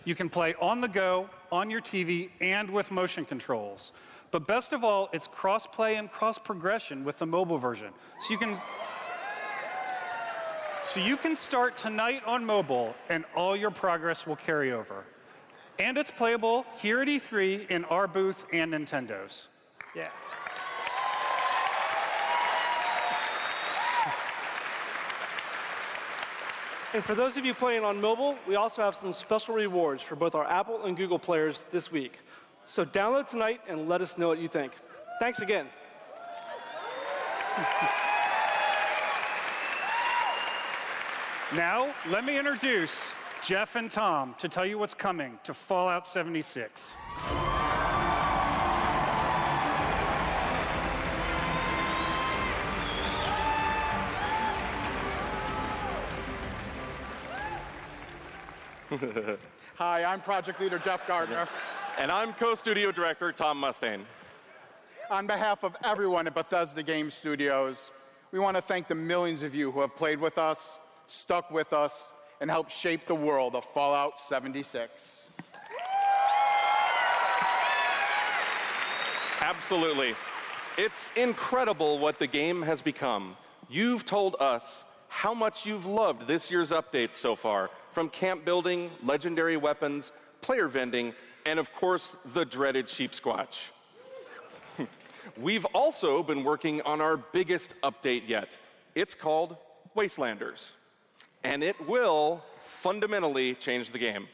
You can play on the go, on your TV, and with motion controls. But best of all, it's cross-play and cross-progression with the mobile version. So you can start tonight on mobile, and all your progress will carry over. And it's playable here at E3 in our booth and Nintendo's. Yeah. And for those of you playing on mobile, we also have some special rewards for both our Apple and Google players this week. So download tonight and let us know what you think. Thanks again. Now, let me introduce Jeff and Tom to tell you what's coming to Fallout 76. Hi, I'm Project Leader Jeff Gardner. And I'm co-studio director Tom Mustaine. On behalf of everyone at Bethesda Game Studios, we want to thank the millions of you who have played with us, stuck with us, and helped shape the world of Fallout 76. Absolutely. It's incredible what the game has become. You've told us how much you've loved this year's updates so far, from camp building, legendary weapons, player vending, and of course, the dreaded sheep squatch. We've also been working on our biggest update yet. It's called Wastelanders, and it will fundamentally change the game.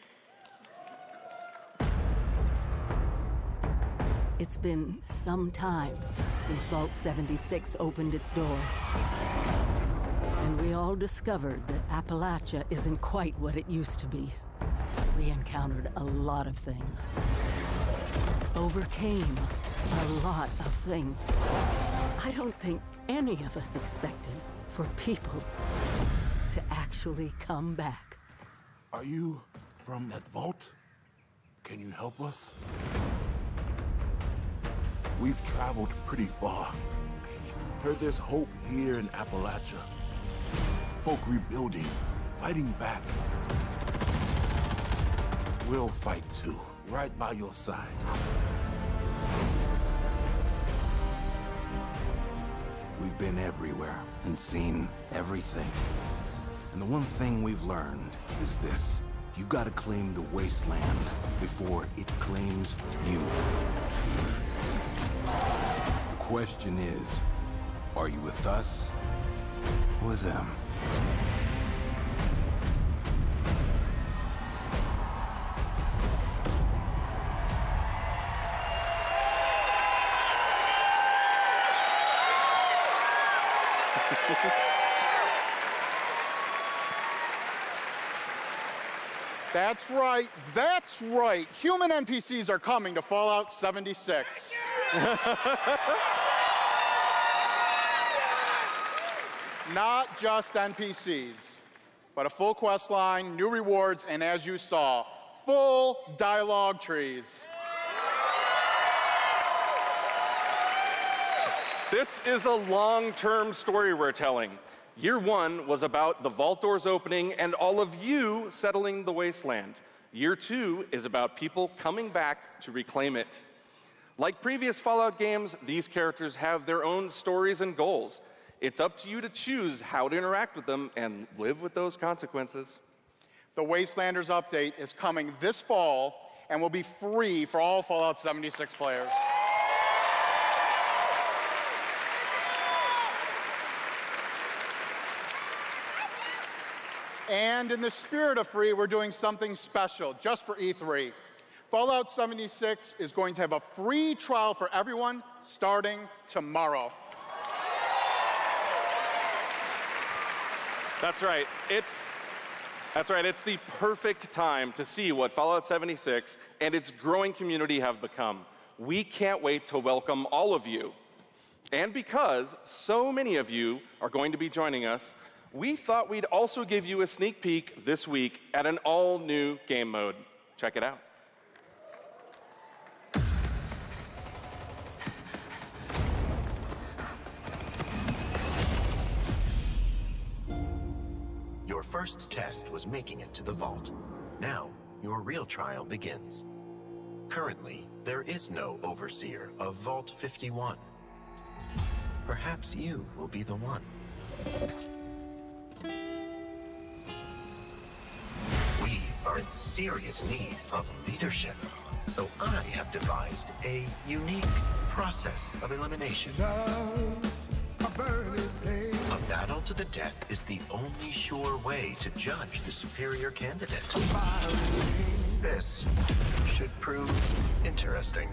It's been some time since Vault 76 opened its door. And we all discovered that Appalachia isn't quite what it used to be. We encountered a lot of things. Overcame a lot of things. I don't think any of us expected for people to actually come back. Are you from that vault? Can you help us? We've traveled pretty far. Heard there's hope here in Appalachia. Folk rebuilding, fighting back. We'll fight too, right by your side. We've been everywhere and seen everything. And the one thing we've learned is this. You gotta claim the wasteland before it claims you. The question is, are you with us or with them? That's right, that's right. Human NPCs are coming to Fallout 76. Not just NPCs, but a full quest line, new rewards, and as you saw, full dialogue trees. This is a long-term story we're telling. Year one was about the vault doors opening and all of you settling the wasteland. Year two is about people coming back to reclaim it. Like previous Fallout games, these characters have their own stories and goals. It's up to you to choose how to interact with them and live with those consequences. The Wastelanders update is coming this fall and will be free for all Fallout 76 players. And in the spirit of free, we're doing something special just for E3. Fallout 76 is going to have a free trial for everyone starting tomorrow. That's right. It's the perfect time to see what Fallout 76 and its growing community have become. We can't wait to welcome all of you. And because so many of you are going to be joining us, we thought we'd also give you a sneak peek this week at an all-new game mode. Check it out. Your first test was making it to the vault. Now, your real trial begins. Currently, there is no overseer of Vault 51. Perhaps you will be the one. We are in serious need of leadership, so I have devised a unique process of elimination. Love's a burning pain. A battle to the death is the only sure way to judge the superior candidate. This should prove interesting.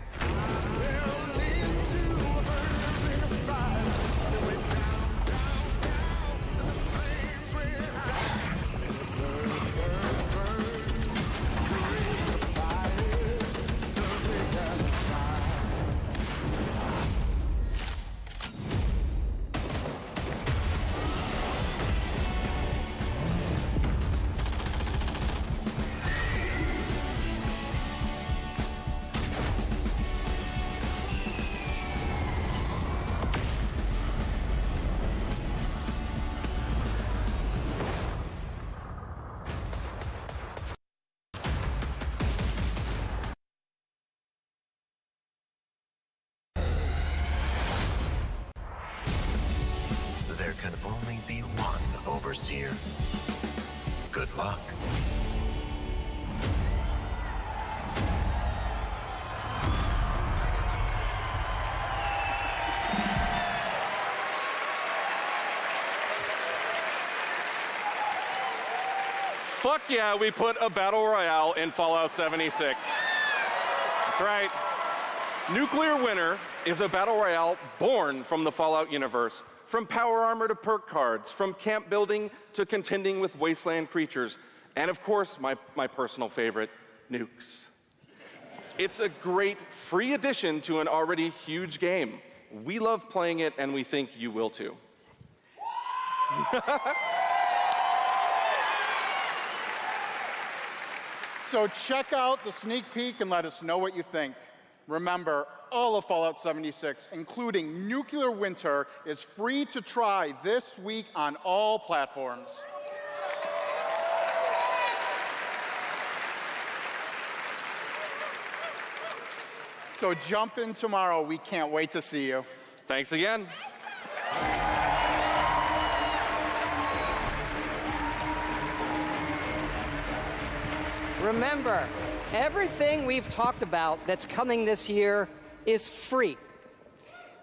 There can only be one overseer. Good luck. Fuck yeah, we put a battle royale in Fallout 76. That's right. Nuclear Winter is a battle royale born from the Fallout universe. From power armor to perk cards, from camp building to contending with wasteland creatures, and of course, my personal favorite, nukes. It's a great free addition to an already huge game. We love playing it, and we think you will too. So check out the sneak peek and let us know what you think. Remember, all of Fallout 76, including Nuclear Winter, is free to try this week on all platforms. So jump in tomorrow. We can't wait to see you. Thanks again. Remember, everything we've talked about that's coming this year is free.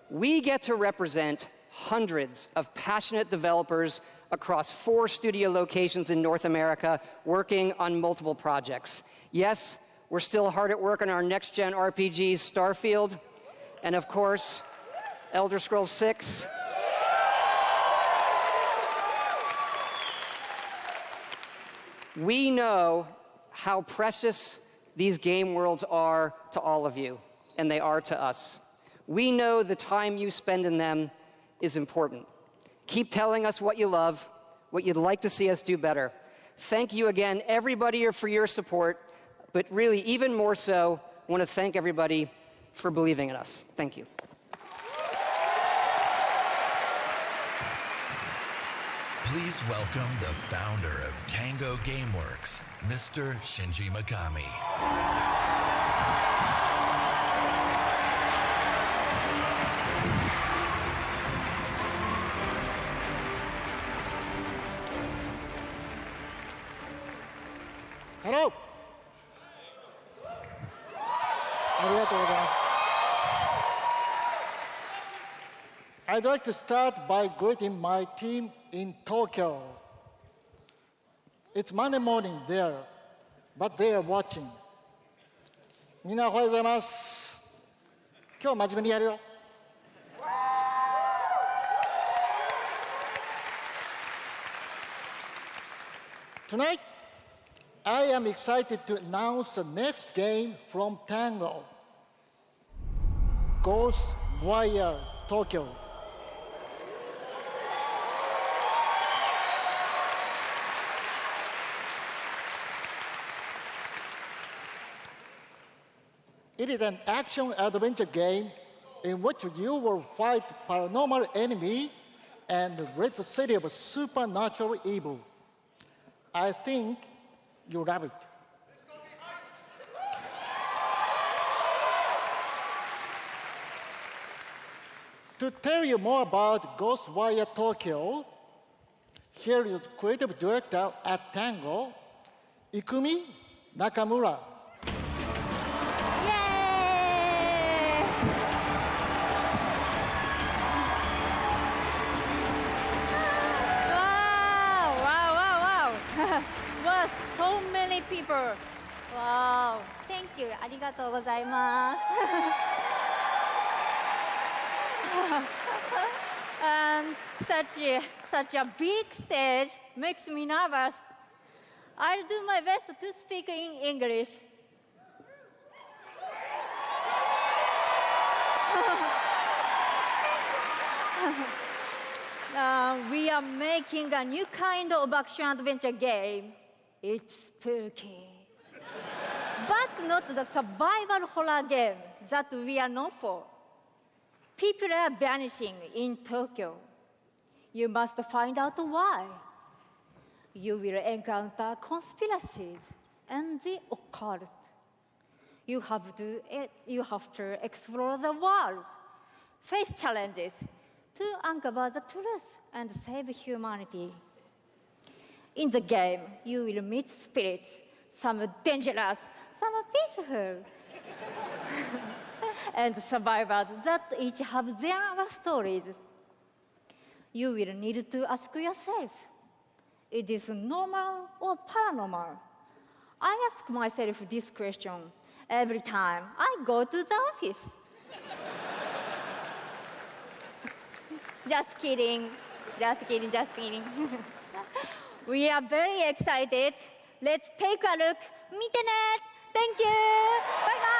We get to represent hundreds of passionate developers across 4 studio locations in North America working on multiple projects. Yes, we're still hard at work on our next-gen RPGs, Starfield, and of course, Elder Scrolls 6. We know how precious these game worlds are to all of you, and they are to us. We know the time you spend in them is important. Keep telling us what you love, what you'd like to see us do better. Thank you again, everybody, for your support, but really, even more so, I want to thank everybody for believing in us. Thank you. Please welcome the founder of Tango Gameworks, Mr. Shinji Mikami. Hello. I'd like to start by greeting my team in Tokyo. It's Monday morning there, but they are watching. みんなおはようございます。今日真面目にやるよ。Tonight, I am excited to announce the next game from Tango, Ghostwire Tokyo. It is an action-adventure game in which you will fight paranormal enemy and rid the city of supernatural evil. I think you love it. To tell you more about Ghostwire Tokyo, here is creative director at Tango, Ikumi Nakamura. Yay! Wow! Wow, so many people. Wow, thank you. ありがとうございます。And such a big stage makes me nervous. I'll do my best to speak in English. We are making a new kind of action-adventure game. It's spooky. But not the survival horror game that we are known for. People are vanishing in Tokyo. You must find out why. You will encounter conspiracies and the occult. You have to explore the world, face challenges to uncover the truth and save humanity. In the game, you will meet spirits, some dangerous, some peaceful, and survivors that each have their stories. You will need to ask yourself, is this normal or paranormal? I ask myself this question every time I go to the office. Just kidding. We are very excited. Let's take a look. 見てね. Thank you. Bye-bye.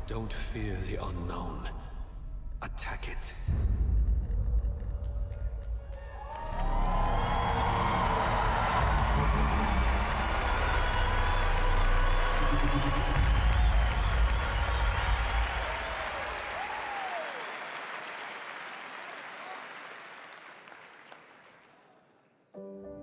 Don't fear the unknown. Attack it.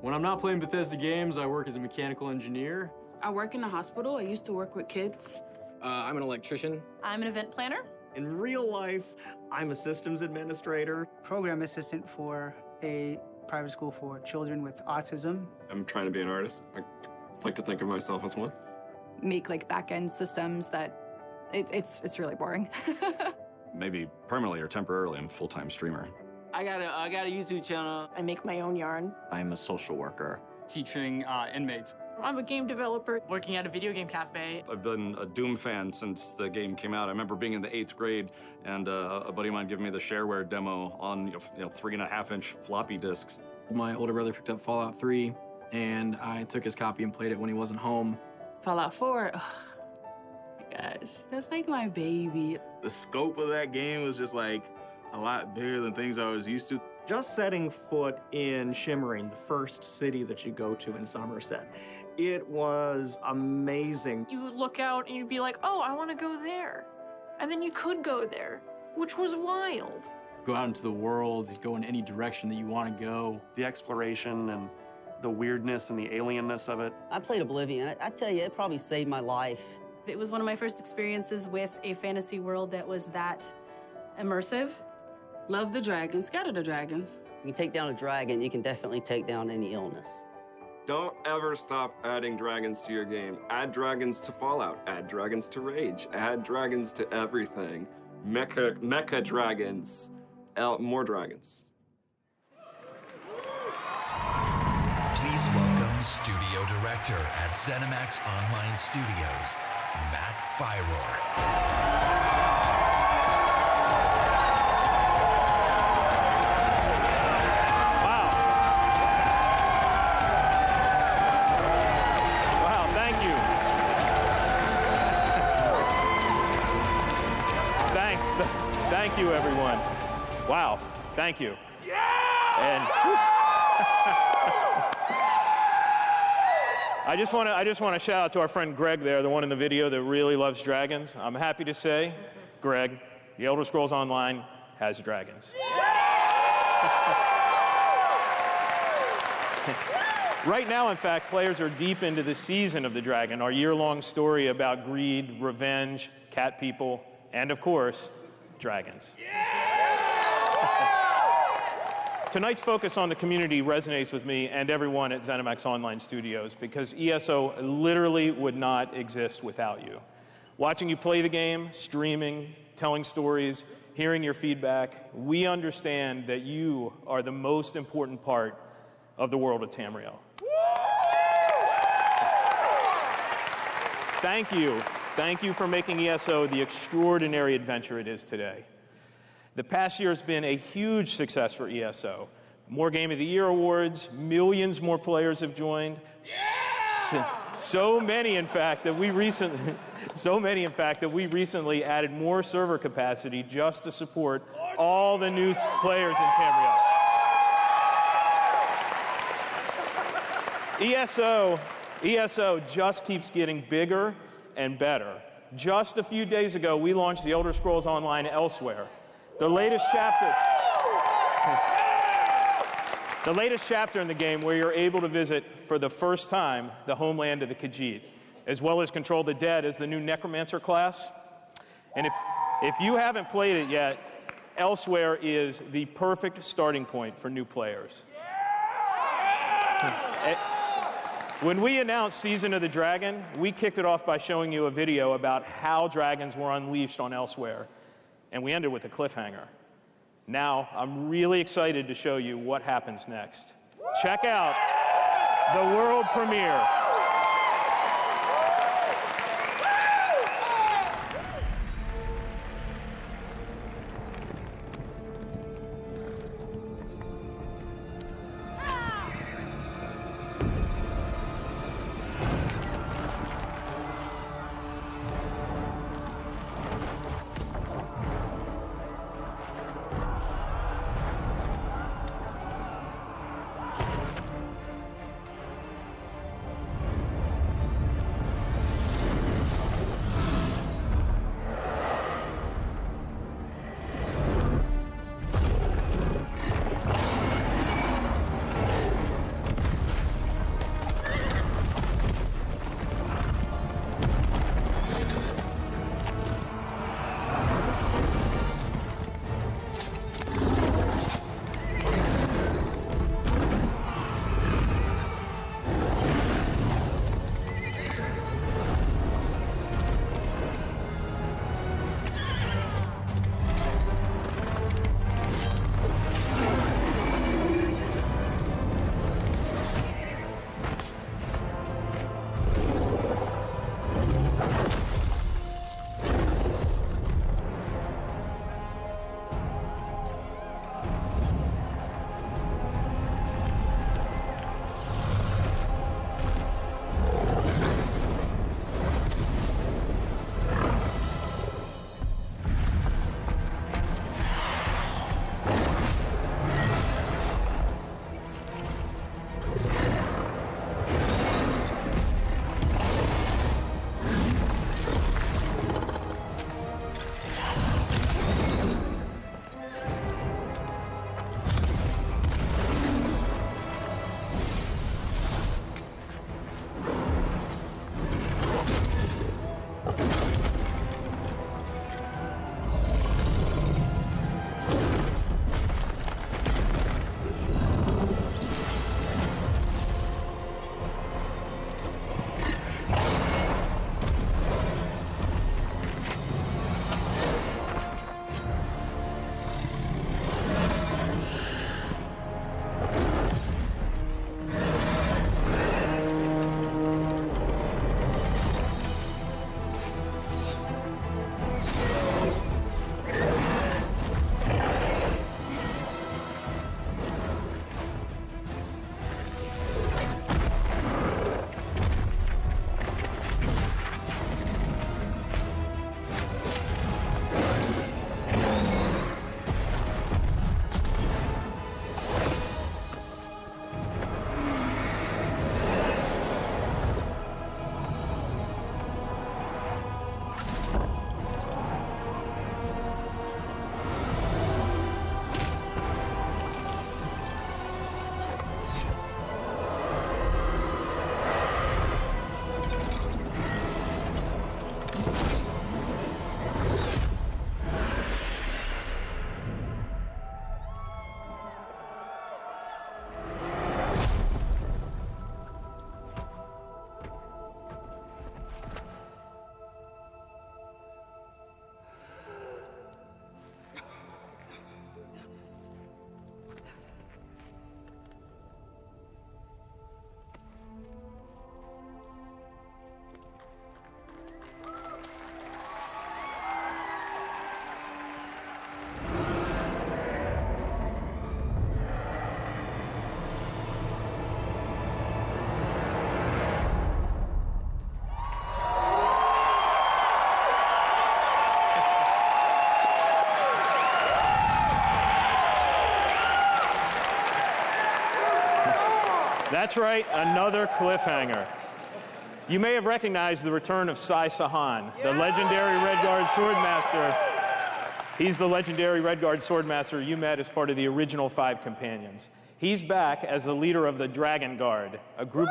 When I'm not playing Bethesda games, I work as a mechanical engineer. I work in a hospital. I used to work with kids. I'm an electrician. I'm an event planner. In real life, I'm a systems administrator. Program assistant for a private school for children with autism. I'm trying to be an artist. I like to think of myself as one. Make like back-end systems that it's really boring. Maybe permanently or temporarily I'm a full-time streamer. I got a YouTube channel. I make my own yarn. I'm a social worker. Teaching inmates. I'm a game developer. Working at a video game cafe. I've been a Doom fan since the game came out. I remember being in the 8th grade and a buddy of mine giving me the shareware demo on 3.5-inch floppy disks. My older brother picked up Fallout 3 and I took his copy and played it when he wasn't home. Fallout 4, oh my gosh, that's like my baby. The scope of that game was just like a lot bigger than things I was used to. Just setting foot in Shimmering, the first city that you go to in Somerset, it was amazing. You would look out and you'd be like, oh, I want to go there. And then you could go there, which was wild. Go out into the world, go in any direction that you want to go. The exploration and the weirdness and the alienness of it. I played Oblivion. I tell you, it probably saved my life. It was one of my first experiences with a fantasy world that was that immersive. Love the dragons, scatter the dragons. You take down a dragon, you can definitely take down any illness. Don't ever stop adding dragons to your game. Add dragons to Fallout, add dragons to Rage, add dragons to everything. Mecha dragons, more dragons. Please welcome Studio Director at ZeniMax Online Studios, Matt Fyror. Thank you, everyone. Wow, thank you. Yeah! And I just want to shout out to our friend Greg there, the one in the video that really loves dragons. I'm happy to say, Greg, The Elder Scrolls Online has dragons. Right now, in fact, players are deep into the Season of the Dragon, our year-long story about greed, revenge, cat people, and of course, dragons. Tonight's focus on the community resonates with me and everyone at ZeniMax Online Studios because ESO literally would not exist without you. Watching you play the game, streaming, telling stories, hearing your feedback, we understand that you are the most important part of the world of Tamriel. Thank you. Thank you for making ESO the extraordinary adventure it is today. The past year has been a huge success for ESO. More Game of the Year awards, millions more players have joined. So many, in fact, that we recently added more server capacity just to support all the new players in Tamriel. ESO just keeps getting bigger and better. Just a few days ago, we launched The Elder Scrolls Online Elsewhere, the latest chapter in the game where you're able to visit for the first time the homeland of the Khajiit, as well as control the dead as the new Necromancer class. And if you haven't played it yet, Elsewhere is the perfect starting point for new players. When we announced Season of the Dragon, we kicked it off by showing you a video about how dragons were unleashed on Elsewhere, and we ended with a cliffhanger. Now, I'm really excited to show you what happens next. Check out the world premiere. That's right, another cliffhanger. You may have recognized the return of Sai Sahan, the legendary Redguard Swordmaster. He's the legendary Redguard Swordmaster you met as part of the original 5 companions. He's back as the leader of the Dragon Guard, a group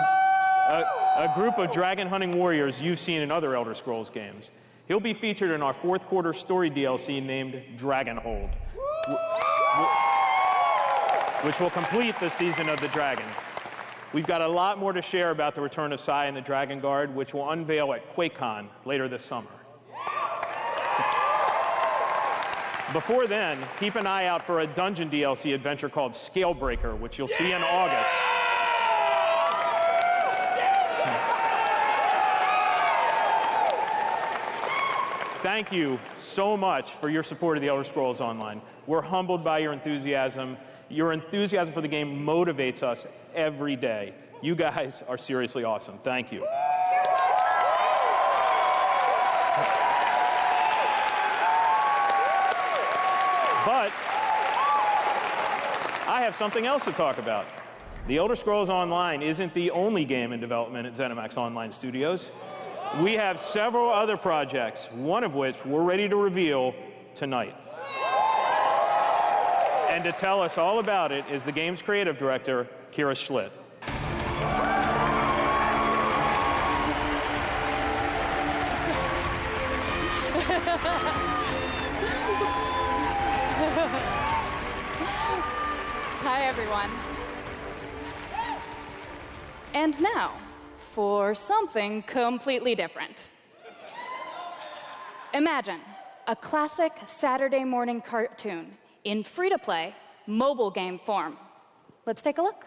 of dragon-hunting warriors you've seen in other Elder Scrolls games. He'll be featured in our 4th quarter story DLC named Dragonhold, which will complete the Season of the Dragon. We've got a lot more to share about the return of Sai and the Dragon Guard, which will unveil at QuakeCon later this summer. Before then, keep an eye out for a dungeon DLC adventure called Scalebreaker, which you'll see in August. Thank you so much for your support of the Elder Scrolls Online. We're humbled by your enthusiasm. Your enthusiasm for the game motivates us every day. You guys are seriously awesome. Thank you. But I have something else to talk about. The Elder Scrolls Online isn't the only game in development at ZeniMax Online Studios. We have several other projects, one of which we're ready to reveal tonight. And to tell us all about it is the game's creative director, Kira Schlitt. Hi, everyone. And now, for something completely different. Imagine a classic Saturday morning cartoon in free-to-play mobile game form. Let's take a look.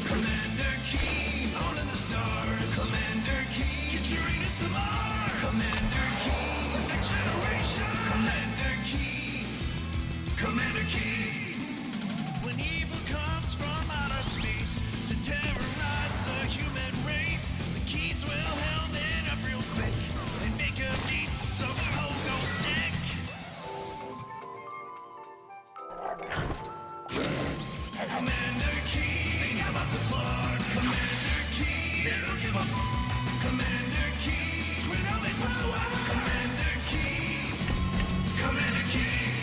Commander Keen, on in the stars. Commander Keen, get Uranus to Mars. Commander Keen, next generation. Commander Keen, Commander Keen. When evil comes from outer space to terrorize the human race, the Keens will helm it up real quick and make a beat some pogo stick. Commander Keen, they got lots of fun. Commander Keen, they don't give up. Commander Keen, twin helmet power. Commander Keen, Commander Keen,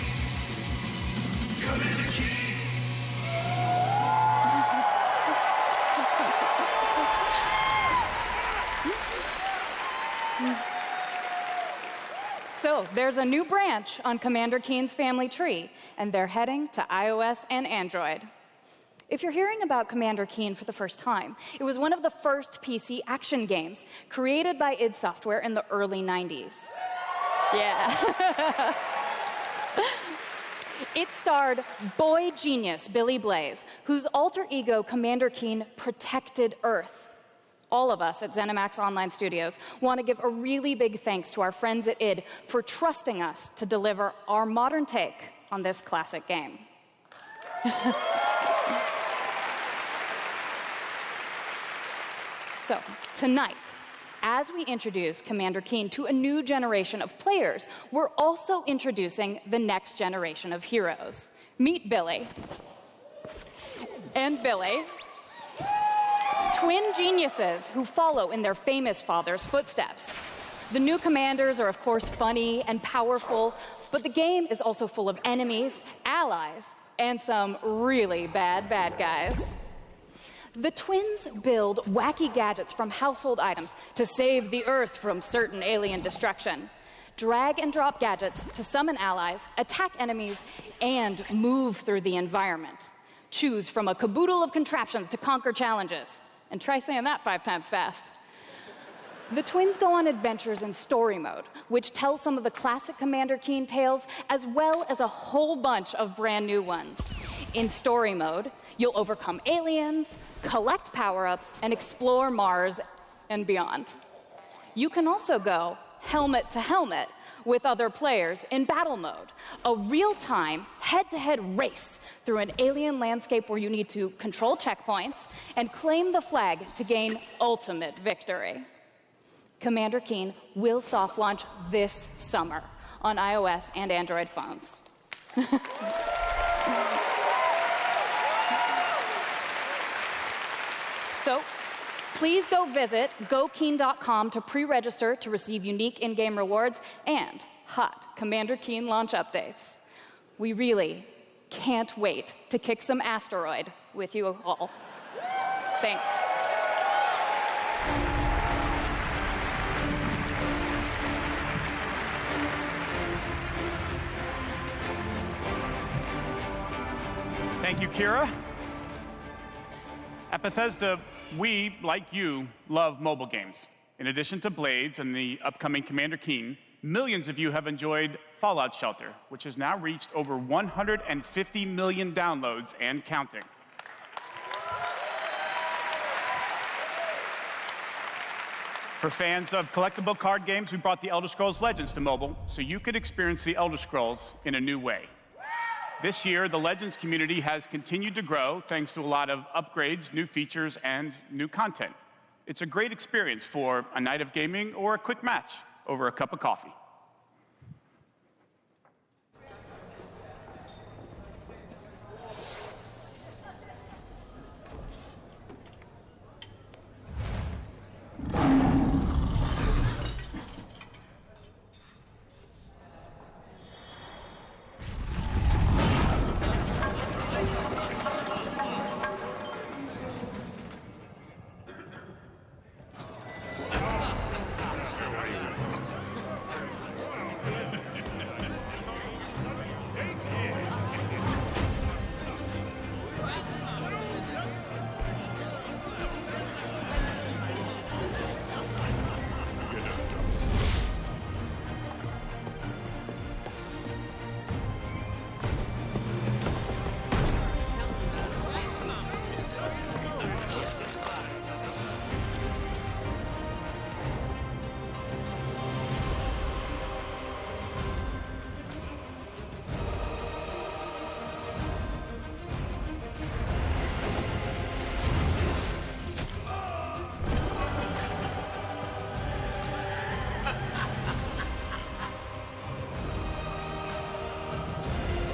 Commander Keen. So, there's a new branch on Commander Keen's family tree, and they're heading to iOS and Android. If you're hearing about Commander Keen for the first time, it was one of the first PC action games created by id Software in the early 90s. Yeah. It starred boy genius Billy Blaze, whose alter ego Commander Keen protected Earth. All of us at ZeniMax Online Studios want to give a really big thanks to our friends at id for trusting us to deliver our modern take on this classic game. So, tonight, as we introduce Commander Keen to a new generation of players, we're also introducing the next generation of heroes. Meet Billy. And Billy. Twin geniuses who follow in their famous father's footsteps. The new commanders are, of course, funny and powerful, but the game is also full of enemies, allies, and some really bad guys. The twins build wacky gadgets from household items to save the Earth from certain alien destruction, drag and drop gadgets to summon allies, attack enemies, and move through the environment. Choose from a caboodle of contraptions to conquer challenges. And try saying that 5 times fast. The twins go on adventures in story mode, which tells some of the classic Commander Keen tales, as well as a whole bunch of brand new ones. In story mode, you'll overcome aliens, collect power-ups, and explore Mars and beyond. You can also go helmet to helmet with other players in battle mode, a real-time, head-to-head race through an alien landscape where you need to control checkpoints and claim the flag to gain ultimate victory. Commander Keen will soft launch this summer on iOS and Android phones. So please go visit gokeen.com to pre-register to receive unique in-game rewards and hot Commander Keen launch updates. We really can't wait to kick some asteroid with you all. Thanks. Thank you, Kira. At Bethesda, we, like you, love mobile games. In addition to Blades and the upcoming Commander Keen, millions of you have enjoyed Fallout Shelter, which has now reached over 150 million downloads and counting. For fans of collectible card games, we brought the Elder Scrolls Legends to mobile so you could experience the Elder Scrolls in a new way. This year, the Legends community has continued to grow thanks to a lot of upgrades, new features, and new content. It's a great experience for a night of gaming or a quick match over a cup of coffee.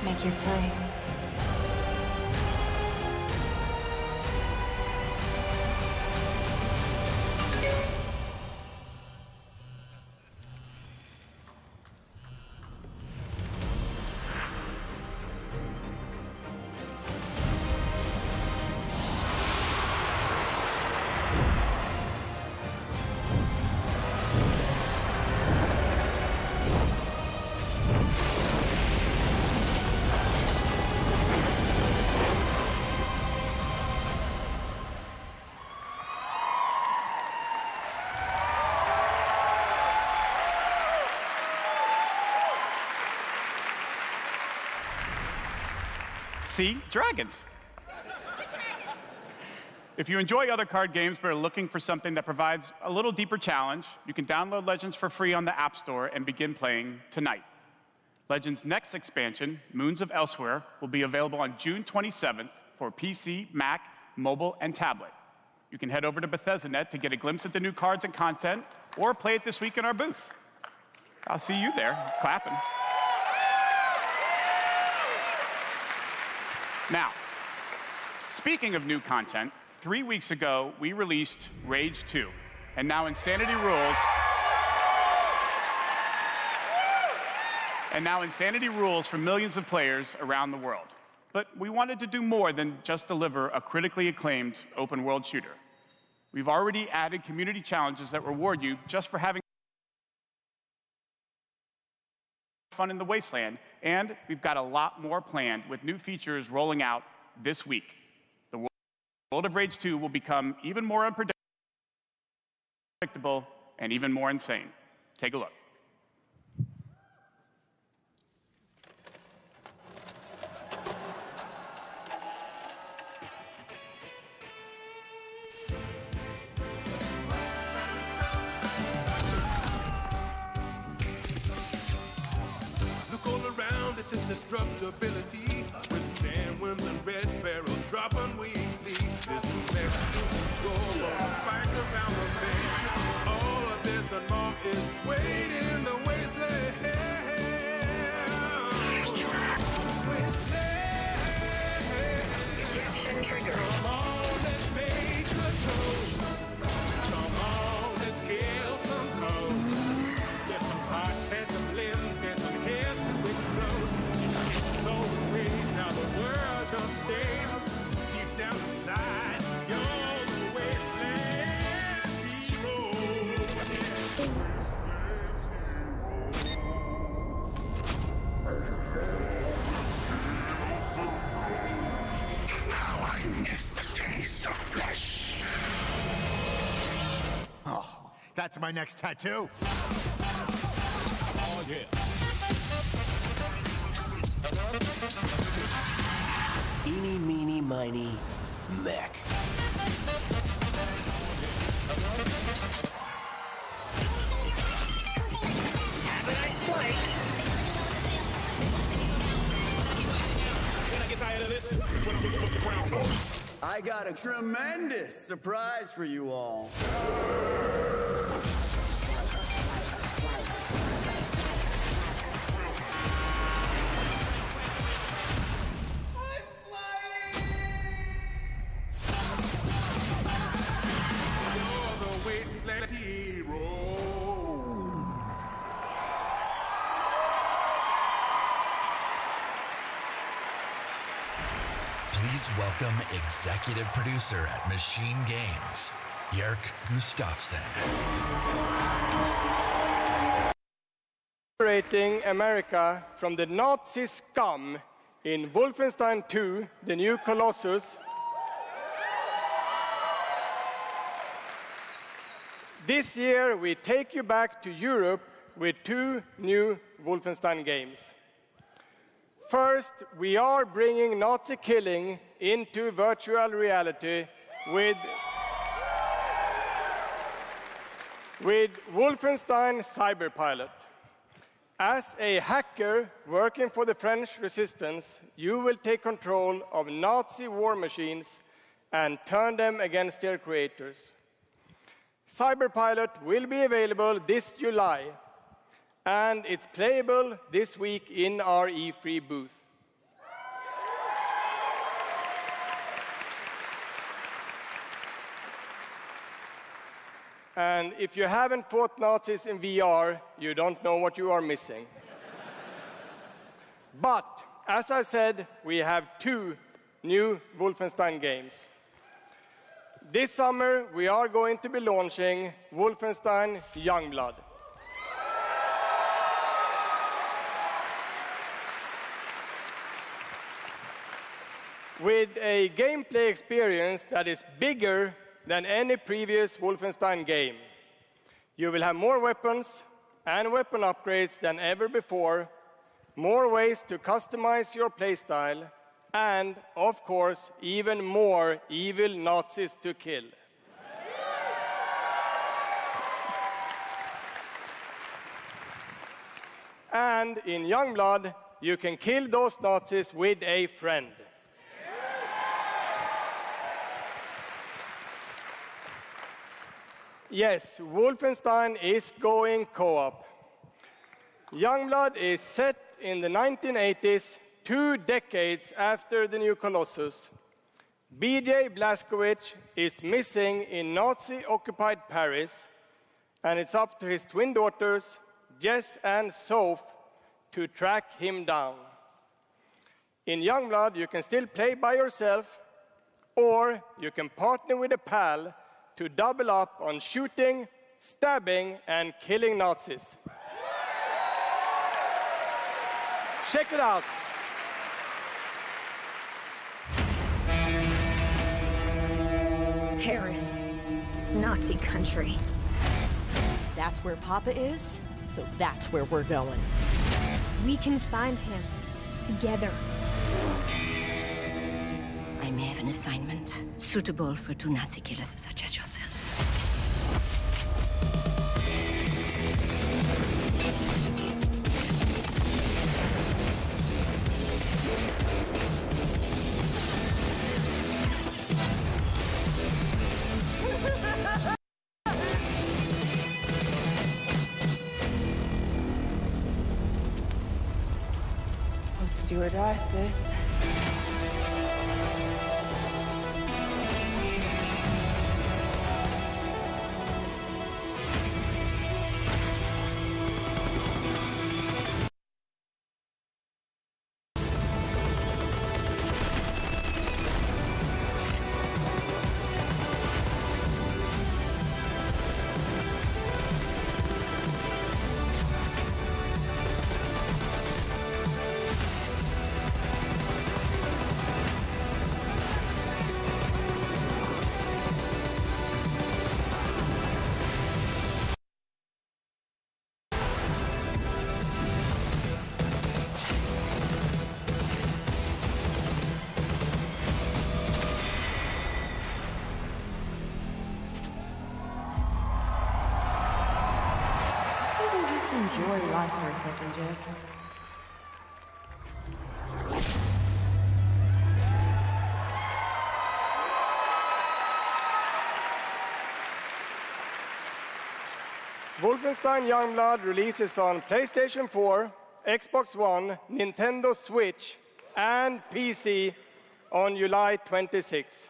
Make your play. See? Dragons. If you enjoy other card games but are looking for something that provides a little deeper challenge, you can download Legends for free on the App Store and begin playing tonight. Legends' next expansion, Moons of Elsewhere, will be available on June 27th for PC, Mac, mobile, and tablet. You can head over to Bethesda.net to get a glimpse at the new cards and content, or play it this week in our booth. I'll see you there, clapping. Now, speaking of new content, 3 weeks ago, we released Rage 2, and now Insanity Rules for millions of players around the world. But we wanted to do more than just deliver a critically acclaimed open-world shooter. We've already added community challenges that reward you just for having fun in the wasteland, and we've got a lot more planned with new features rolling out this week. The world of Rage 2 will become even more unpredictable and even more insane. Take a look. This destructibility, withstand when the red barrels drop unweakly. This next score fight around the bend. All of this and more is waiting in the wasteland. That's my next tattoo. Oh, yeah. Eeny, meeny, miny, mech. Have a nice flight. When I get tired of this, I got a tremendous surprise for you all. Please welcome executive producer at Machine Games, Jörg Gustafsson. Liberating America from the Nazi scum in Wolfenstein 2, The New Colossus. This year, we take you back to Europe with 2 new Wolfenstein games. First, we are bringing Nazi killing into virtual reality with Wolfenstein Cyberpilot. As a hacker working for the French resistance, you will take control of Nazi war machines and turn them against their creators. Cyberpilot will be available this July, and it's playable this week in our E3 booth. And if you haven't fought Nazis in VR, you don't know what you are missing. But, as I said, we have 2 new Wolfenstein games. This summer, we are going to be launching Wolfenstein Youngblood. With a gameplay experience that is bigger than any previous Wolfenstein game. You will have more weapons and weapon upgrades than ever before, more ways to customize your playstyle, and, of course, even more evil Nazis to kill. And in Youngblood, you can kill those Nazis with a friend. Yes, Wolfenstein is going co-op. Youngblood is set in the 1980s, 2 decades after the new Colossus. BJ Blazkowicz is missing in Nazi-occupied Paris, and it's up to his twin daughters, Jess and Soph, to track him down. In Youngblood, you can still play by yourself, or you can partner with a pal to double up on shooting, stabbing, and killing Nazis. Check it out. Paris, Nazi country. That's where Papa is, so that's where we're going. We can find him together. I may have an assignment suitable for 2 Nazi killers such as yourselves. Stewardesses. enjoy life for a second, Jess. Wolfenstein Youngblood releases on PlayStation 4, Xbox One, Nintendo Switch, and PC on July 26.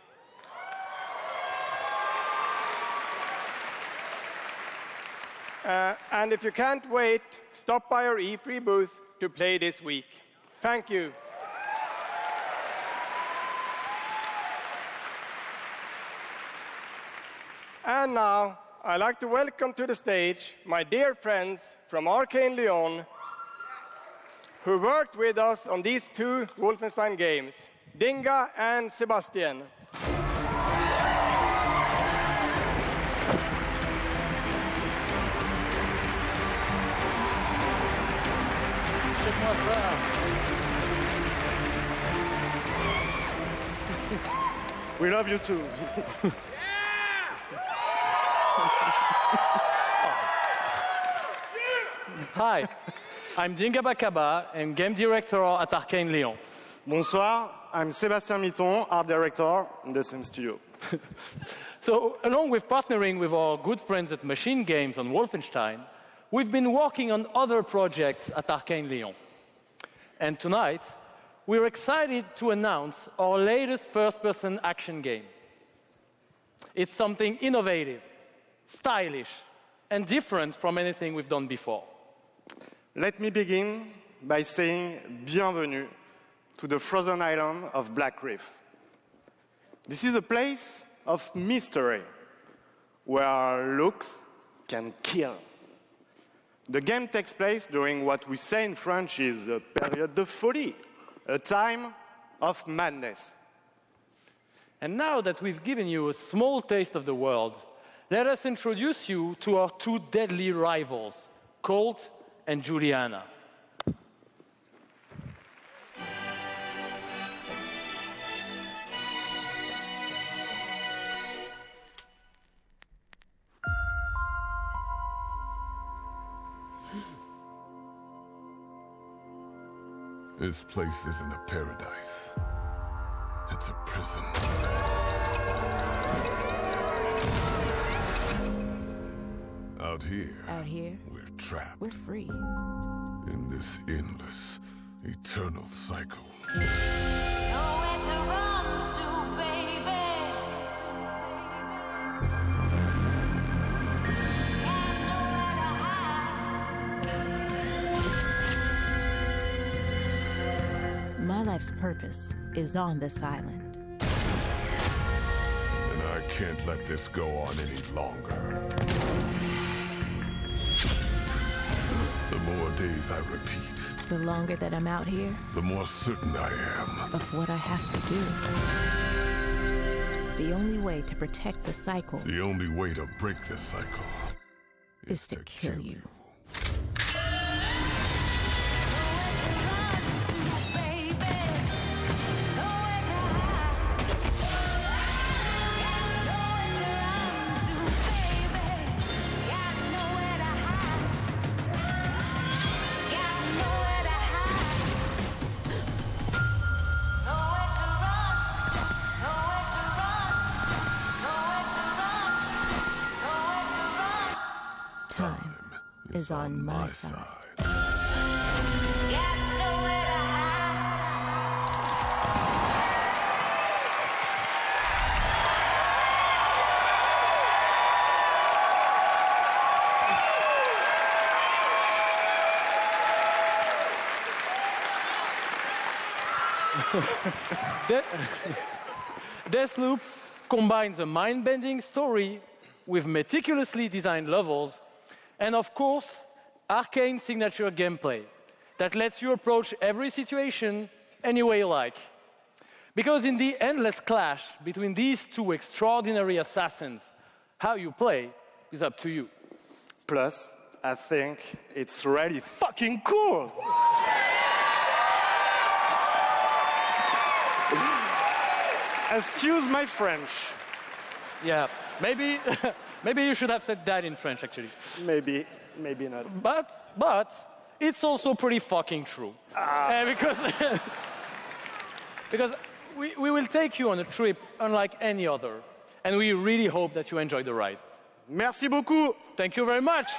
And if you can't wait, stop by our E3 booth to play this week. Thank you. And now, I'd like to welcome to the stage my dear friends from Arcane Lyon, who worked with us on these two Wolfenstein games, Dinga and Sebastian. We love you too. Hi, I'm Dinga Bakaba and game director at Arcane Lyon. Bonsoir, I'm Sébastien Mitton, art director in the same studio. So, along with partnering with our good friends at Machine Games on Wolfenstein, we've been working on other projects at Arcane Lyon. And tonight, we're excited to announce our latest first-person action game. It's something innovative, stylish, and different from anything we've done before. Let me begin by saying bienvenue to the frozen island of Black Reef. This is a place of mystery, where looks can kill. The game takes place during what we say in French is a période de folie, a time of madness. And now that we've given you a small taste of the world, let us introduce you to our two deadly rivals, Colt and Juliana. This place isn't a paradise. It's a prison. Out here, we're trapped. We're free. In this endless, eternal cycle. Nowhere to run to, baby. Got nowhere to hide. My life's purpose is on this island. And I can't let this go on any longer. The more days I repeat, The longer that I'm out here, the more certain I am of what I have to do. The only way to protect the cycle the only way to break this cycle is to kill you. Time is on my side. Deathloop combines a mind-bending story with meticulously designed levels and, of course, Arcane signature gameplay that lets you approach every situation any way you like. Because in the endless clash between these two extraordinary assassins, how you play is up to you. Plus, I think it's really fucking cool. Excuse my French. Yeah, maybe Maybe you should have said that in French, actually. Maybe not. But it's also pretty fucking true. Because we will take you on a trip unlike any other, and we really hope that you enjoy the ride. Merci beaucoup. Thank you very much.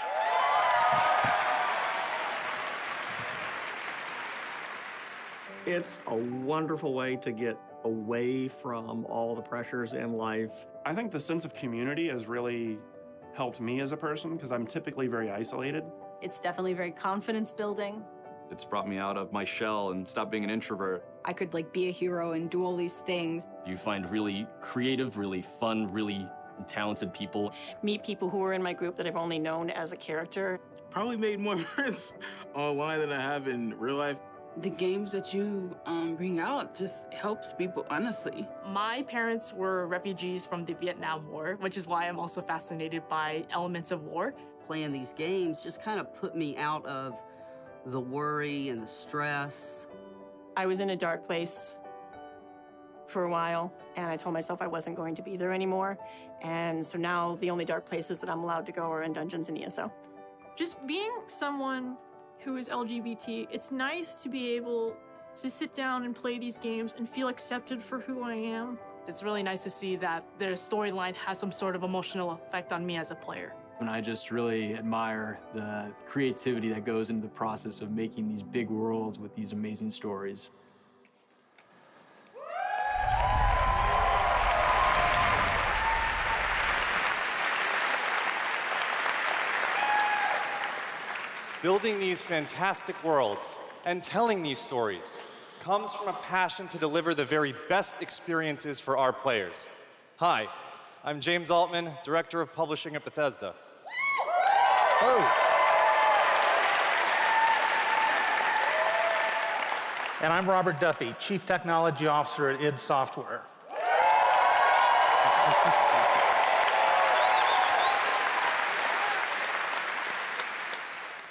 It's a wonderful way to get away from all the pressures in life. I think the sense of community has really helped me as a person because I'm typically very isolated. It's definitely very confidence building. It's brought me out of my shell and stopped being an introvert. I could be a hero and do all these things. You find really creative, really fun, really talented people. Meet people who are in my group that I've only known as a character. Probably made more friends online than I have in real life. The games that you bring out just helps people, honestly. My parents were refugees from the Vietnam War, which is why I'm also fascinated by elements of war. Playing these games just kind of put me out of the worry and the stress. I was in a dark place for a while, and I told myself I wasn't going to be there anymore. And so now the only dark places that I'm allowed to go are in dungeons and ESO. Just being someone who is LGBT, it's nice to be able to sit down and play these games and feel accepted for who I am. It's really nice to see that their storyline has some sort of emotional effect on me as a player. And I just really admire the creativity that goes into the process of making these big worlds with these amazing stories. Building these fantastic worlds and telling these stories comes from a passion to deliver the very best experiences for our players. Hi, I'm James Altman, Director of Publishing at Bethesda. And I'm Robert Duffy, Chief Technology Officer at id Software.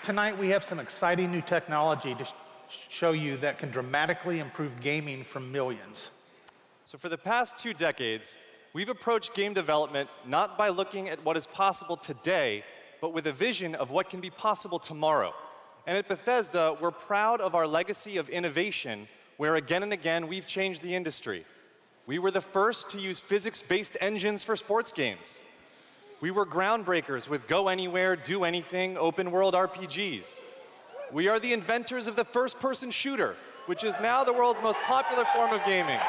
Tonight we have some exciting new technology to show you that can dramatically improve gaming for millions. So for the past 2 decades, we've approached game development not by looking at what is possible today, but with a vision of what can be possible tomorrow. And at Bethesda, we're proud of our legacy of innovation, where again and again we've changed the industry. We were the first to use physics-based engines for sports games. We were groundbreakers with go anywhere, do anything, open world RPGs. We are the inventors of the first-person shooter, which is now the world's most popular form of gaming.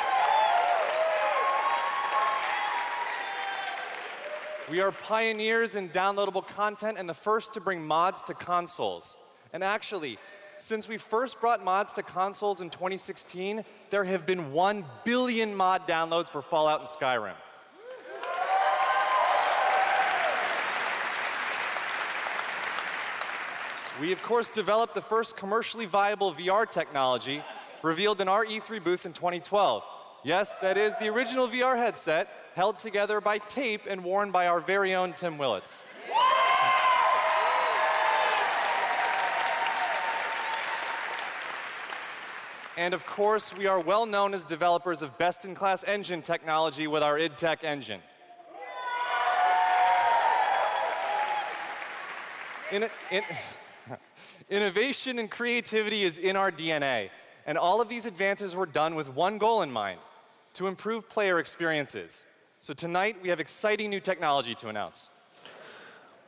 We are pioneers in downloadable content and the first to bring mods to consoles. And actually, since we first brought mods to consoles in 2016, there have been 1 billion mod downloads for Fallout and Skyrim. We, of course, developed the first commercially viable VR technology, revealed in our E3 booth in 2012. Yes, that is the original VR headset, held together by tape and worn by our very own Tim Willits. And of course, we are well known as developers of best-in-class engine technology with our id Tech engine. Innovation and creativity is in our DNA, and all of these advances were done with one goal in mind: to improve player experiences. So tonight, we have exciting new technology to announce.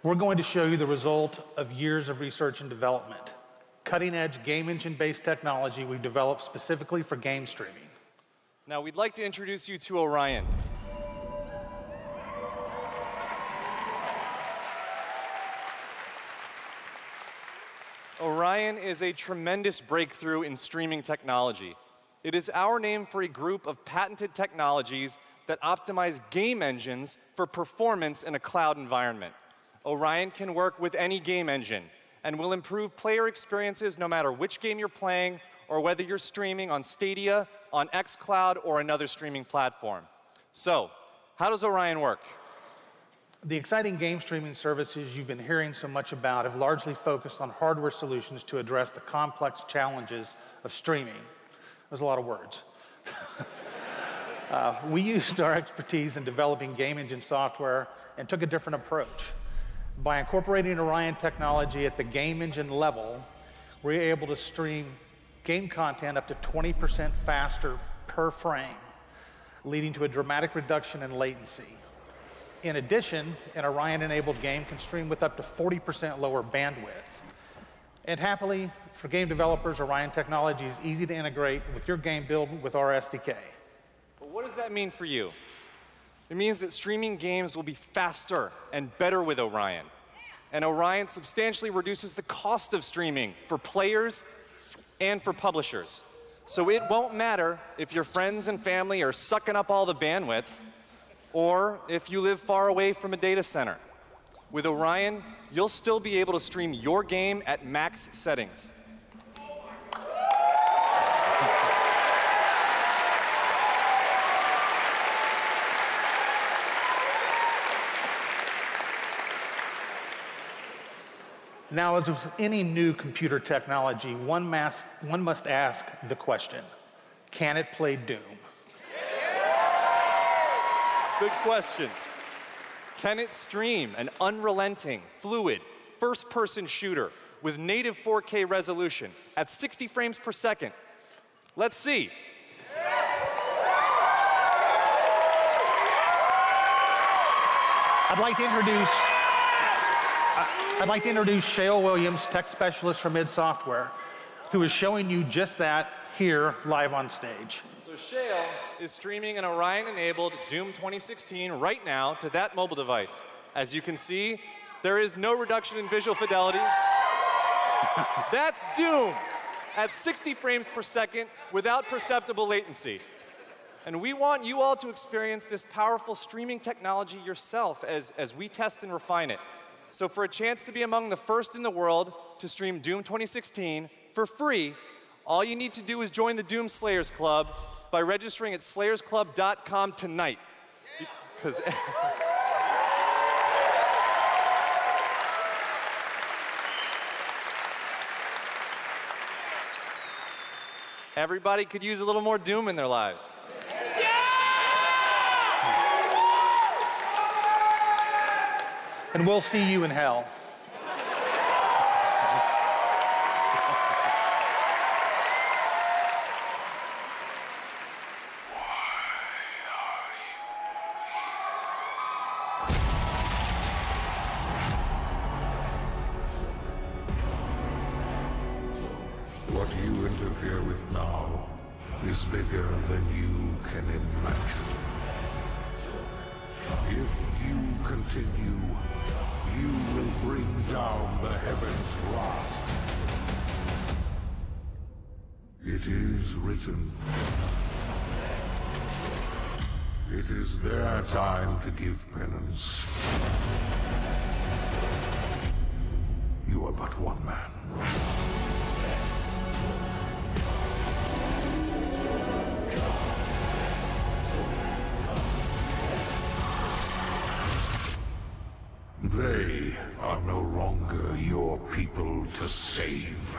We're going to show you the result of years of research and development. Cutting-edge game engine-based technology we've developed specifically for game streaming. Now, we'd like to introduce you to Orion. Orion is a tremendous breakthrough in streaming technology. It is our name for a group of patented technologies that optimize game engines for performance in a cloud environment. Orion can work with any game engine and will improve player experiences no matter which game you're playing or whether you're streaming on Stadia, on xCloud, or another streaming platform. So, how does Orion work? The exciting game streaming services you've been hearing so much about have largely focused on hardware solutions to address the complex challenges of streaming. There's a lot of words. We used our expertise in developing game engine software and took a different approach. By incorporating Orion technology at the game engine level, we're able to stream game content up to 20% faster per frame, leading to a dramatic reduction in latency. In addition, an Orion-enabled game can stream with up to 40% lower bandwidth. And happily, for game developers, Orion technology is easy to integrate with your game build with our SDK. But what does that mean for you? It means that streaming games will be faster and better with Orion. And Orion substantially reduces the cost of streaming for players and for publishers. So it won't matter if your friends and family are sucking up all the bandwidth, or if you live far away from a data center. With Orion, you'll still be able to stream your game at max settings. Now, as with any new computer technology, one must ask the question, can it play Doom? Good question. Can it stream an unrelenting, fluid, first-person shooter with native 4K resolution at 60 frames per second? Let's see. I'd like to introduce Shale Williams, tech specialist from id Software, who is showing you just that here live on stage. So Shale is streaming an Orion-enabled Doom 2016 right now to that mobile device. As you can see, there is no reduction in visual fidelity. That's Doom at 60 frames per second without perceptible latency. And we want you all to experience this powerful streaming technology yourself as we test and refine it. So for a chance to be among the first in the world to stream Doom 2016 for free, all you need to do is join the Doom Slayers Club by registering at slayersclub.com tonight. Because everybody could use a little more Doom in their lives. And we'll see you in hell. What you interfere with now is bigger than you can imagine. If you continue, you will bring down the heavens' wrath. It is written. It is their time to give penance. You are but one man. They are no longer your people to save.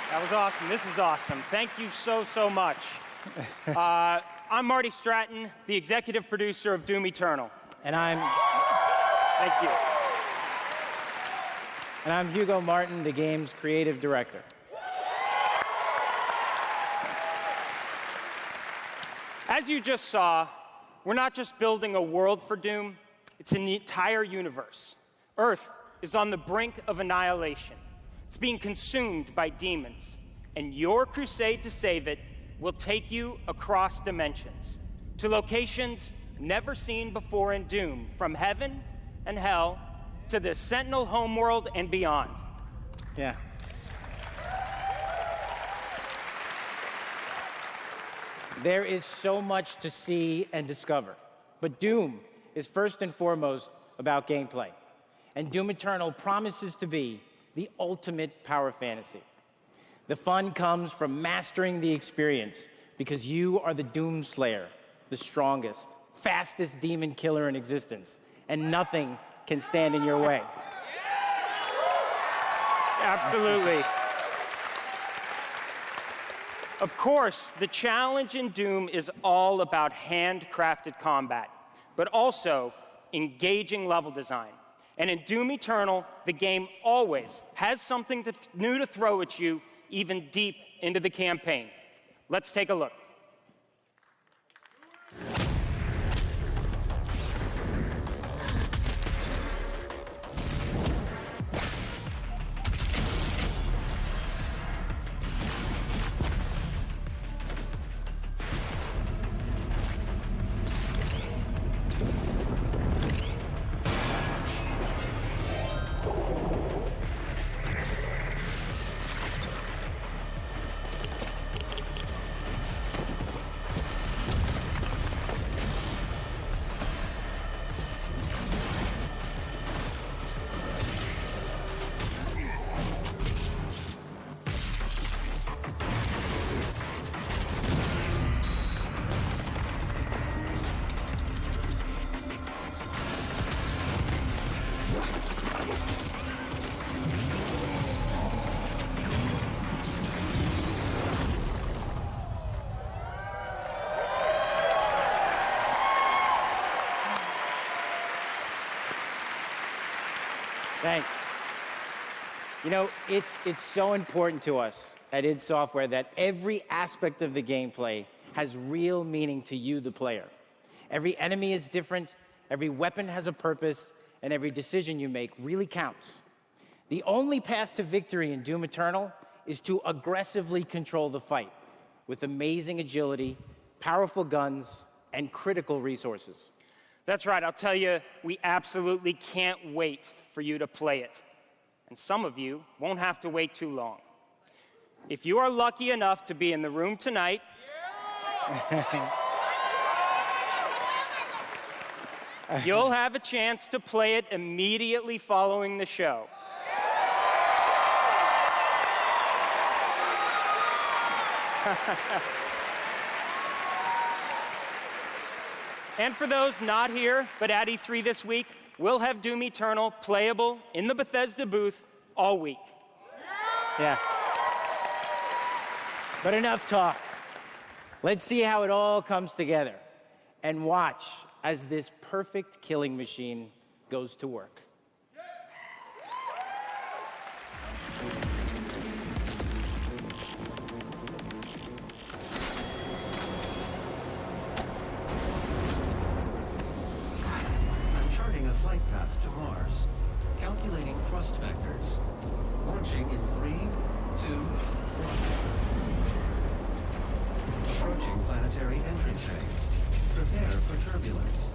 That was awesome. This is awesome. Thank you so, so much. I'm Marty Stratton, the executive producer of Doom Eternal. And I'm... Thank you. And I'm Hugo Martin, the game's creative director. As you just saw, we're not just building a world for Doom, It's an entire universe. Earth is on the brink of annihilation. It's being consumed by demons. And your crusade to save it will take you across dimensions, to locations never seen before in Doom, from heaven and hell to the Sentinel homeworld and beyond. Yeah. There is so much to see and discover, but Doom is first and foremost about gameplay. And Doom Eternal promises to be the ultimate power fantasy. The fun comes from mastering the experience because you are the Doom Slayer, the strongest, fastest demon killer in existence, and nothing can stand in your way. Absolutely. Of course, the challenge in Doom is all about handcrafted combat, but also engaging level design. And in Doom Eternal, the game always has something new to throw at you, even deep into the campaign. Let's take a look. Thanks. You know, it's so important to us at id Software that every aspect of the gameplay has real meaning to you, the player. Every enemy is different, every weapon has a purpose, and every decision you make really counts. The only path to victory in Doom Eternal is to aggressively control the fight with amazing agility, powerful guns, and critical resources. That's right, I'll tell you, we absolutely can't wait for you to play it. And some of you won't have to wait too long. If you are lucky enough to be in the room tonight, you'll have a chance to play it immediately following the show. And for those not here, but at E3 this week, we'll have Doom Eternal playable in the Bethesda booth all week. Yeah. But enough talk. Let's see how it all comes together and watch as this perfect killing machine goes to work. Charting a flight path to Mars. Calculating thrust vectors. Launching in 3, 2, 1. Approaching planetary entry phase. Prepare for turbulence.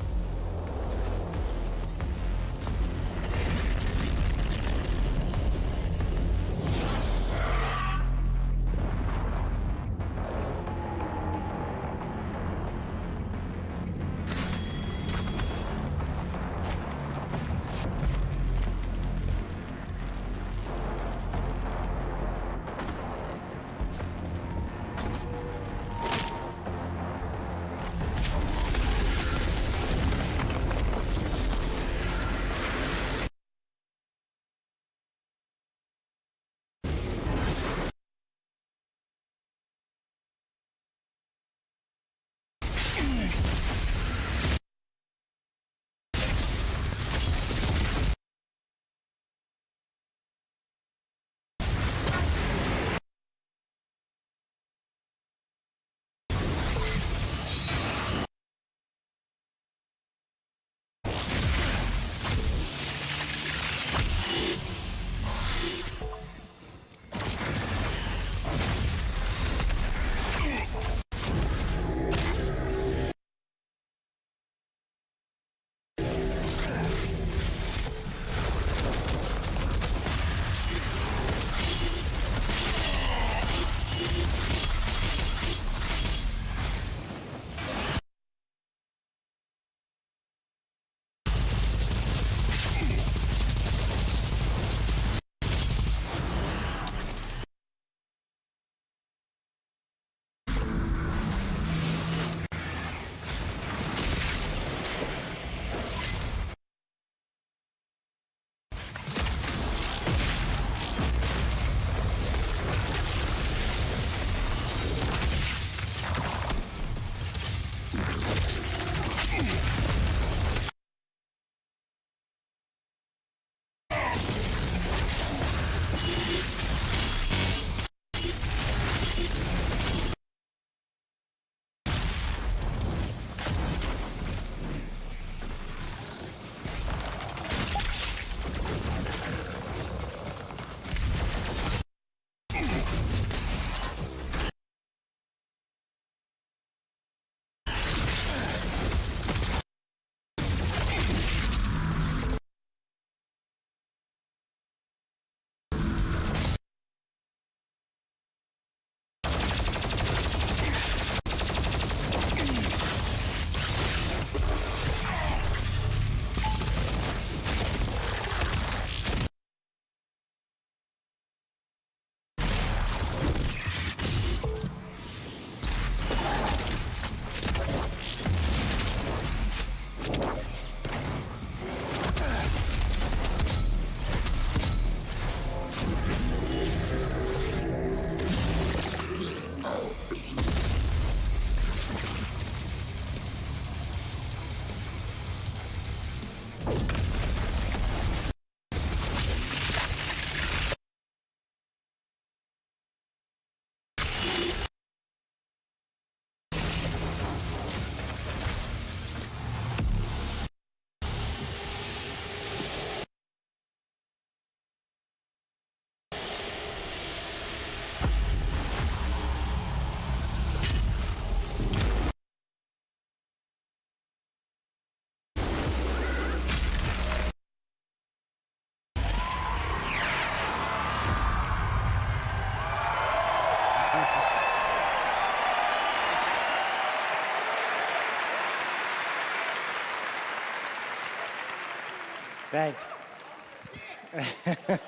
Thanks.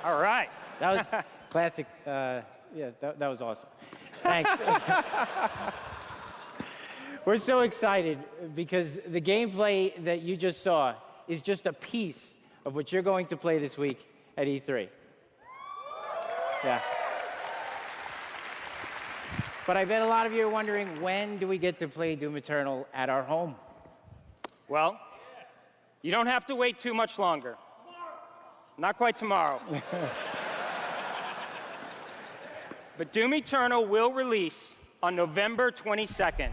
All right. That was classic. Yeah, that was awesome. Thanks. We're so excited because the gameplay that you just saw is just a piece of what you're going to play this week at E3. Yeah. But I bet a lot of you are wondering, when do we get to play Doom Eternal at our home? Well, you don't have to wait too much longer. Not quite tomorrow. But Doom Eternal will release on November 22nd.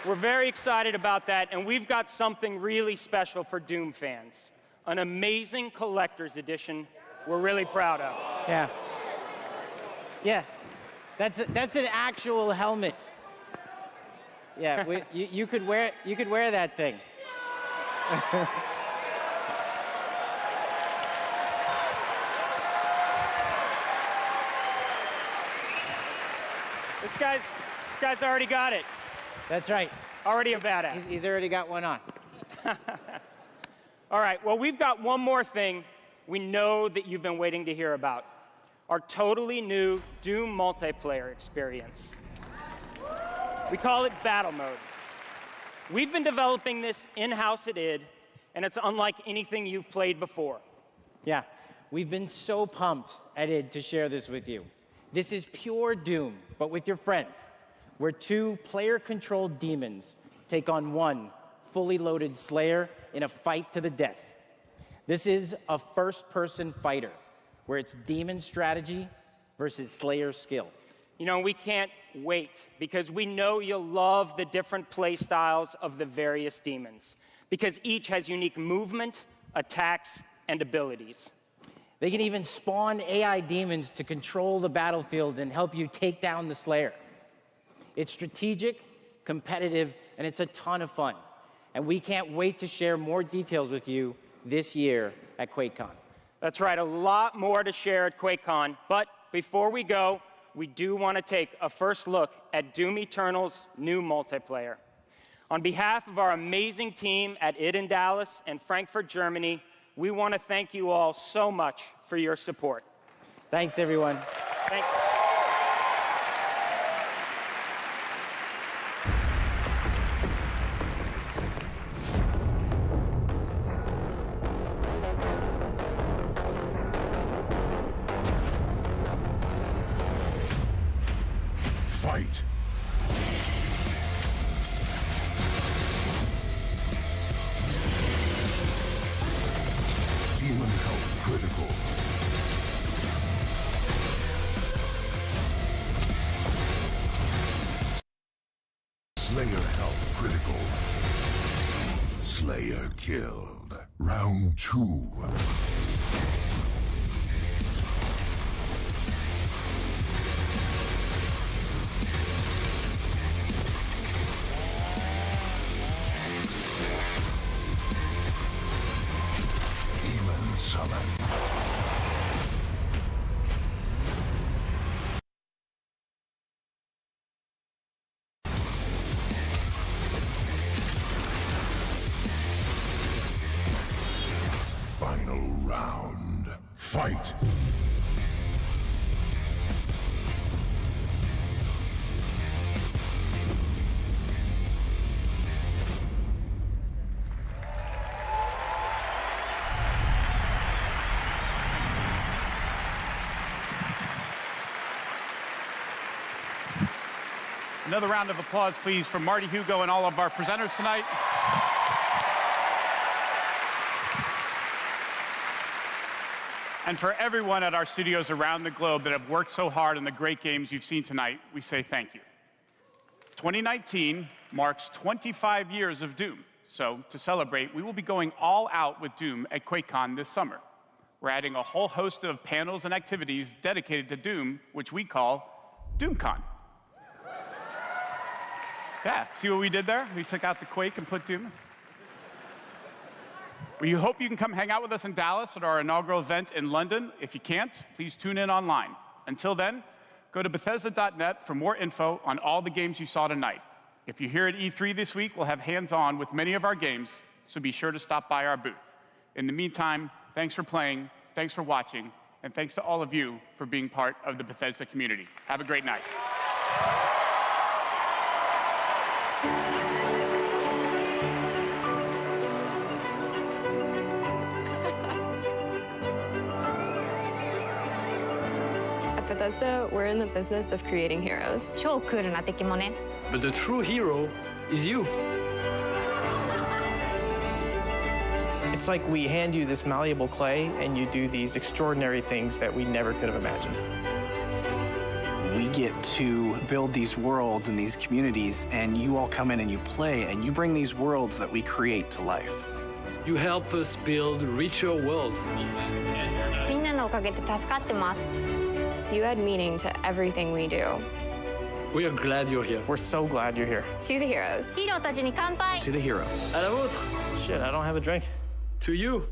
We're very excited about that, and we've got something really special for Doom fans. An amazing collector's edition we're really proud of. Yeah. Yeah. That's an actual helmet. Yeah, you could wear that thing. This guy's already got it. That's right. Already a badass. He's already got one on. All right, well, we've got one more thing we know that you've been waiting to hear about. Our totally new Doom multiplayer experience. We call it Battle Mode. We've been developing this in-house at id, and it's unlike anything you've played before. Yeah, we've been so pumped at id to share this with you. This is pure Doom, but with your friends, where two player-controlled demons take on one fully loaded Slayer in a fight to the death. This is a first-person fighter, where it's demon strategy versus Slayer skill. You know, we can't wait, because we know you'll love the different play styles of the various demons, because each has unique movement, attacks, and abilities. They can even spawn AI demons to control the battlefield and help you take down the Slayer. It's strategic, competitive, and it's a ton of fun. And we can't wait to share more details with you this year at QuakeCon. That's right, a lot more to share at QuakeCon. But before we go, we do want to take a first look at Doom Eternal's new multiplayer. On behalf of our amazing team at id in Dallas and Frankfurt, Germany, we want to thank you all so much for your support. Thanks, everyone. Thanks. Fight. Demon health critical. Slayer health critical. Slayer killed. Round 2. Summon. Final round. Fight. Another round of applause, please, for Marty, Hugo, and all of our presenters tonight. And for everyone at our studios around the globe that have worked so hard on the great games you've seen tonight, we say thank you. 2019 marks 25 years of Doom. So to celebrate, we will be going all out with Doom at QuakeCon this summer. We're adding a whole host of panels and activities dedicated to Doom, which we call DoomCon. Yeah, see what we did there? We took out the Quake and put Doom. We hope you can come hang out with us in Dallas at our inaugural event in London. If you can't, please tune in online. Until then, Go to Bethesda.net for more info on all the games you saw tonight. If you're here at E3 this week, we'll have hands-on with many of our games, so be sure to stop by our booth. In the meantime, thanks for playing, thanks for watching, and thanks to all of you for being part of the Bethesda community. Have a great night. At Bethesda, we're in the business of creating heroes. 超クールな敵もね。 But the true hero is you. It's like we hand you this malleable clay and you do these extraordinary things that we never could have imagined. We get to build these worlds and these communities, and you all come in and you play, and you bring these worlds that we create to life. You help us build richer worlds. みんなのおかげで助かってます。 You add meaning to everything we do. We are glad you're here. We're so glad you're here. To the heroes. ヒーローたちに乾杯。 To the heroes. À la vôtre. Shit, I don't have a drink. To you.